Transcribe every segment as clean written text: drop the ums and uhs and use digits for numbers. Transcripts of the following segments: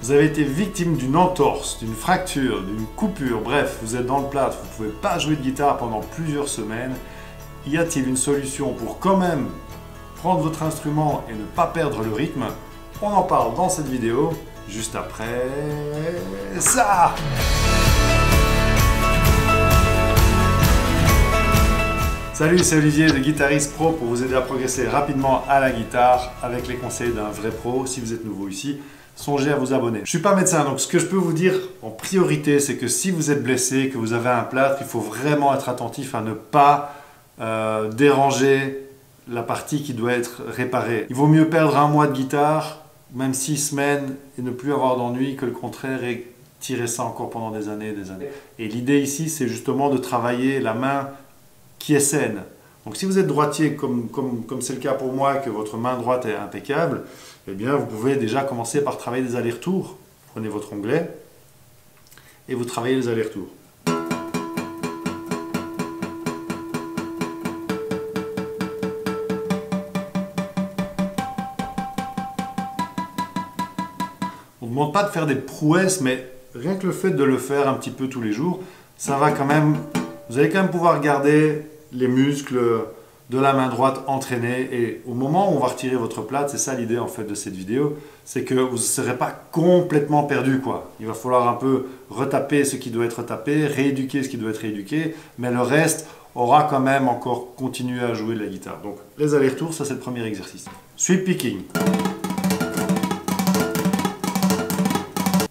Vous avez été victime d'une entorse, d'une fracture, d'une coupure, bref, vous êtes dans le plâtre, vous ne pouvez pas jouer de guitare pendant plusieurs semaines. Y a-t-il une solution pour quand même prendre votre instrument et ne pas perdre le rythme? On en parle dans cette vidéo, juste après ça. Salut, c'est Olivier de Guitariste Pro pour vous aider à progresser rapidement à la guitare avec les conseils d'un vrai pro. Si vous êtes nouveau ici, songez à vous abonner. Je ne suis pas médecin, donc ce que je peux vous dire en priorité, c'est que si vous êtes blessé, que vous avez un plâtre, il faut vraiment être attentif à ne pas déranger la partie qui doit être réparée. Il vaut mieux perdre un mois de guitare, même 6 semaines, et ne plus avoir d'ennui que le contraire et tirer ça encore pendant des années et des années. Et l'idée ici, c'est justement de travailler la main qui est saine. Donc si vous êtes droitier, comme c'est le cas pour moi, que votre main droite est impeccable, eh bien vous pouvez déjà commencer par travailler des allers-retours. Prenez votre onglet et vous travaillez les allers-retours. On ne demande pas de faire des prouesses, mais rien que le fait de le faire un petit peu tous les jours, ça va quand même, vous allez quand même pouvoir garder les muscles de la main droite entraînés, et au moment où on va retirer votre plâtre, c'est ça l'idée en fait de cette vidéo, c'est que vous ne serez pas complètement perdu quoi. Il va falloir un peu retaper ce qui doit être retapé, rééduquer ce qui doit être rééduqué, mais le reste aura quand même encore continué à jouer de la guitare. Donc les allers-retours, ça c'est le premier exercice. Sweep picking.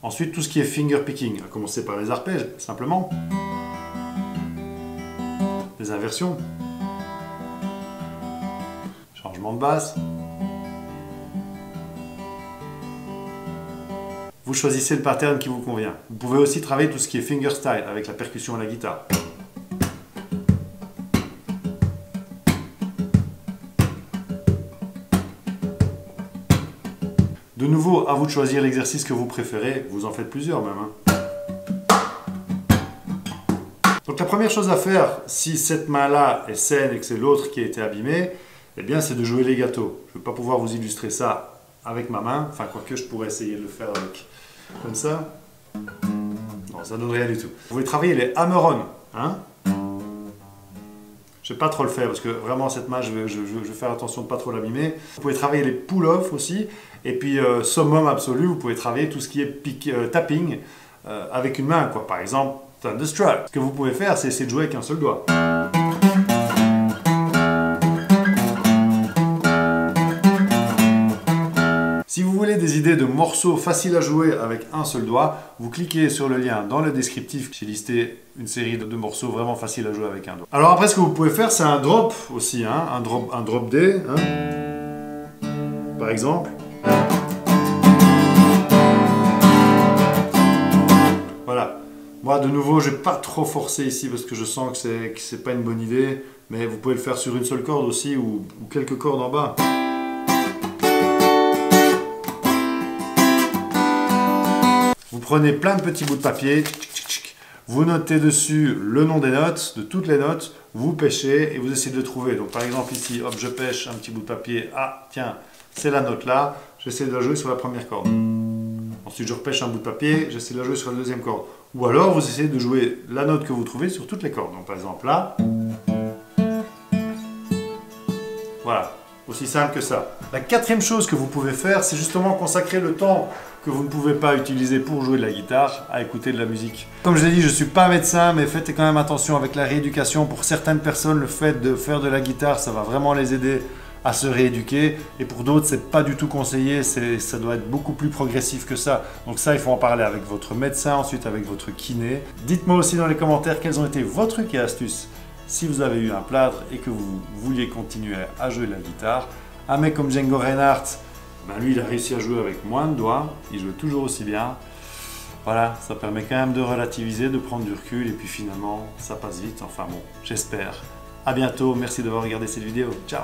Ensuite tout ce qui est finger picking, à commencer par les arpèges simplement. Les inversions, changement de basse. Vous choisissez le pattern qui vous convient. Vous pouvez aussi travailler tout ce qui est fingerstyle avec la percussion à la guitare. De nouveau, à vous de choisir l'exercice que vous préférez. Vous en faites plusieurs même. Donc la première chose à faire, si cette main-là est saine et que c'est l'autre qui a été abîmée, eh bien c'est de jouer les gâteaux. Je ne vais pas pouvoir vous illustrer ça avec ma main, enfin quoique je pourrais essayer de le faire avec comme ça. Non, ça ne donne rien du tout. Vous pouvez travailler les hammer-on. Hein? Je ne vais pas trop le faire parce que vraiment cette main, je vais faire attention de ne pas trop l'abîmer. Vous pouvez travailler les pull-off aussi. Et puis summum absolu, vous pouvez travailler tout ce qui est tapping avec une main, quoi. Par exemple, Thunderstruck. Ce que vous pouvez faire, c'est essayer de jouer avec un seul doigt. Si vous voulez des idées de morceaux faciles à jouer avec un seul doigt, vous cliquez sur le lien dans le descriptif. J'ai listé une série de morceaux vraiment faciles à jouer avec un doigt. Alors après, ce que vous pouvez faire, c'est un drop aussi, hein, un drop D, hein, par exemple. Voilà. Moi, de nouveau, je ne vais pas trop forcer ici parce que je sens que c'est pas une bonne idée. Mais vous pouvez le faire sur une seule corde aussi ou quelques cordes en bas. Vous prenez plein de petits bouts de papier. Vous notez dessus le nom des notes, de toutes les notes. Vous pêchez et vous essayez de le trouver. Donc par exemple ici, hop, je pêche un petit bout de papier. Ah, tiens, c'est la note là. J'essaie de la jouer sur la première corde. Ensuite, je repêche un bout de papier, j'essaie de la jouer sur la deuxième corde. Ou alors, vous essayez de jouer la note que vous trouvez sur toutes les cordes. Donc, par exemple, là. Voilà, aussi simple que ça. La quatrième chose que vous pouvez faire, c'est justement consacrer le temps que vous ne pouvez pas utiliser pour jouer de la guitare à écouter de la musique. Comme je l'ai dit, je ne suis pas médecin, mais faites quand même attention avec la rééducation. Pour certaines personnes, le fait de faire de la guitare, ça va vraiment les aider à se rééduquer, et pour d'autres c'est pas du tout conseillé, ça doit être beaucoup plus progressif que ça. Donc ça, il faut en parler avec votre médecin, ensuite avec votre kiné. Dites-moi aussi dans les commentaires quels ont été vos trucs et astuces si vous avez eu un plâtre et que vous vouliez continuer à jouer de la guitare. Un mec comme Django Reinhardt, ben lui il a réussi à jouer avec moins de doigts, il joue toujours aussi bien. Voilà, ça permet quand même de relativiser, de prendre du recul, et puis finalement ça passe vite, enfin bon, j'espère. À bientôt, merci d'avoir regardé cette vidéo, ciao.